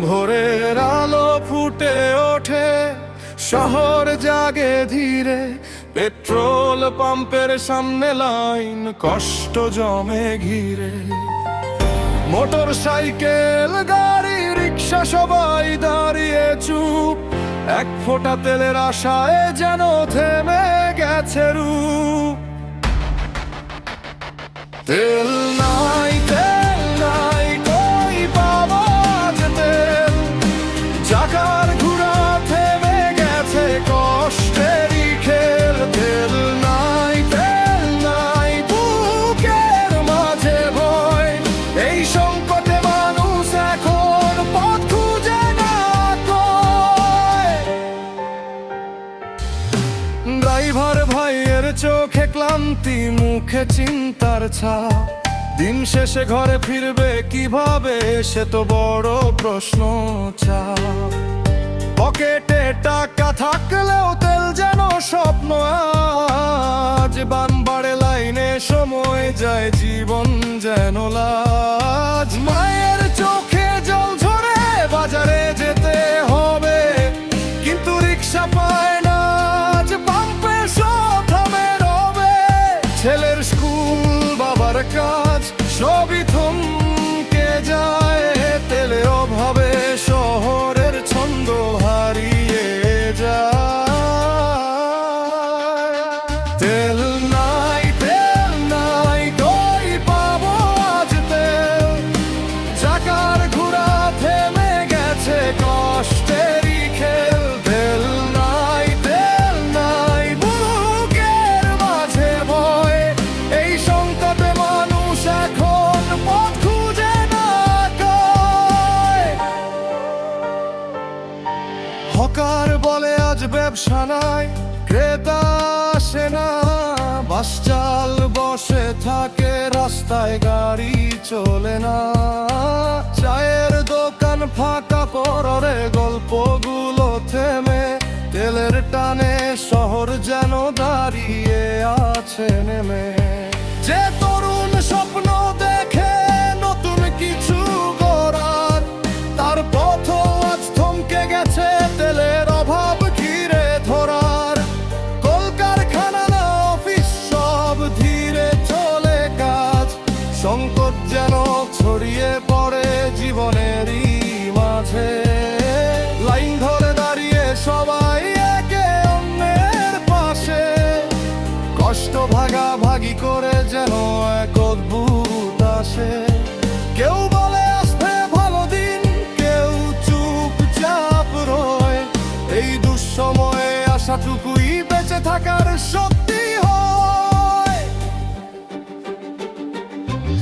ভোরের আলো ফুটে ওঠে, শহর জাগে ধীরে। পেট্রোল পাম্পের সামনে লাইন, কষ্ট জমে ঘিরে। মোটর সাইকেল, গাড়ি, রিক্সা সবাই দাঁড়িয়ে চুপ। এক ফোঁটা তেলের আশায় যেন থেমে গেছে রূপ। তেল নাই, তেল নাই, কই পাবো আজ তেল? চাকার ঘোড়া থেমে গেছে, কষ্টেরই খেল। তেল নাই, তেল নাই, বুকের মাঝে ভয়। এই সংকটে মানুষ এখন পথ খুঁজে না কয়। ড্রাইভার ভাইয়ের চোখে ক্লান্তি, মুখে চিন্তার ছাপ। দিন শেষে ঘরে ফিরবে কিভাবে, সে তো বড় প্রশ্ন চাপ। পকেটে টাকা থাকলেও তেল যেন স্বপ্ন আজ। বান বাড়ে লাইনে সময় যায়, জীবন যেন লাজ। মায়ের চোখে জল ঝরে, বাজারে যেতে হবে, কিন্তু রিক্সা পায় না আজ। পাম্পে সব থামে রবে, ছেলের স্কুল, বাবার কাজ, সবই থমকে যায়। তেলের অভাবে শহরের ছন্দ হারিয়ে যায়। তেল নাই, তেল নাই, কই পাবো আজ তেল? চাকার ঘোড়া থেমে গেছে, কষ্টেরই খেল। তেল নাই, তেল নাই, বুকের মাঝে ভয়। এই সংকটে মানুষ এখন পথ খুঁজে না কয়। হকার বলে আজ ব্যবসা নাই, ক্রেতা আসে না। বাস চাল বসে থাকে, রাস্তায় গাড়ি চলে না। চায়ের দোকান ফাঁকা পড়ে, গল্পগুলো থেমে। তেলের টানে শহর যেন দাঁড়িয়ে আছে নেমে। যে তরুণ স্বপ্ন দেখে নতুন কিছু গড়ার, তার পথ আজ থমকে গেছে তেলের অভাব ঘিরে ধরার। কলকারখানা না অফিস, সব ধীরে চলে কাজ। সংকট যেন ছড়িয়ে পড়ে জীবনেরই মাঝে। লাইন ধরে দাঁড়িয়ে সবাই একে অন্যের পাশে। কষ্ট ভাগাভাগি করে যেন এক অদ্ভুত আসে। কেউ বলে আসবে ভালো দিন, কেউ চুপচাপ রয়। এই দুঃসময়ে আশাটুকুই বেঁচে থাকার শক্তি হয়।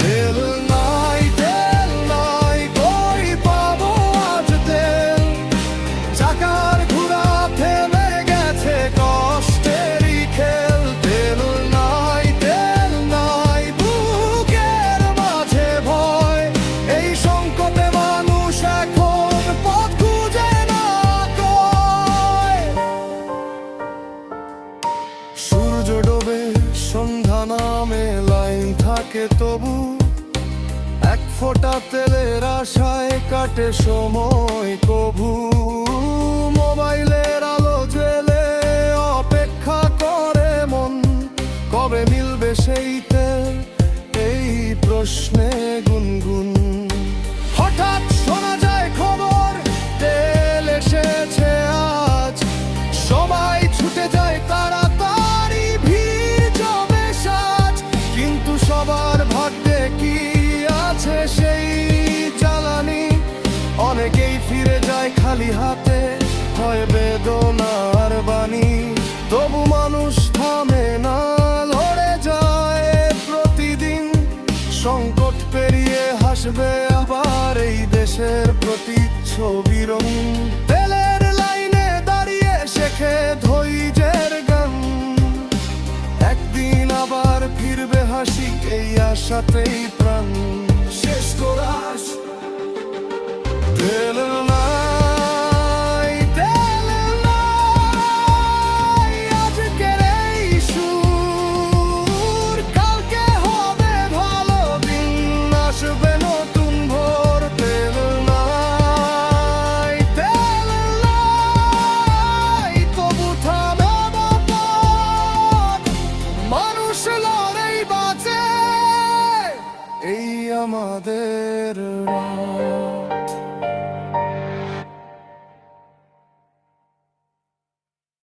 তেল নাই, তেল নাই, কই পাবো আজ তেল? চাকার ঘোড়া থেমে গেছে, কষ্টেরই খেল। তেল নাই, তেল নাই, বুকের মাঝে ভয়। এই সংকটে মানুষ এখন পথ খুঁজে না কয়। সূর্য ডোবে, সন্ধ্যা নামে, লাইন থাকে তবু। এক ফোঁটা তেলের আশায় কাটে সময় কভু। মোবাইলের আলো জ্বেলে অপেক্ষা করে মন, কবে মিলবে সেই তেল? এই প্রশ্নে গুনগুন। হঠাৎ শোনা যায় খবর, তেল এসেছে আজ। সবাই ছুটে যায় তাড়াতাড়ি, ভিড় জমে সাজ। কিন্তু সবার ভাগ্যে কি আছে সেই জ্বালানি? অনেকেই ফিরে যায় খালি হাতে, হয় বেদনার বাণী। তবু মানুষ থামে না, লড়ে যায় প্রতিদিন। সংকট পেরিয়ে হাসবে আবার এই দেশের প্রতিচ্ছবি রঙ। তেলের লাইনে দাঁড়িয়ে শেখে ধৈর্যের গান। একদিন আবার ফিরবে হাসি, এই আশাতেই প্রাণ।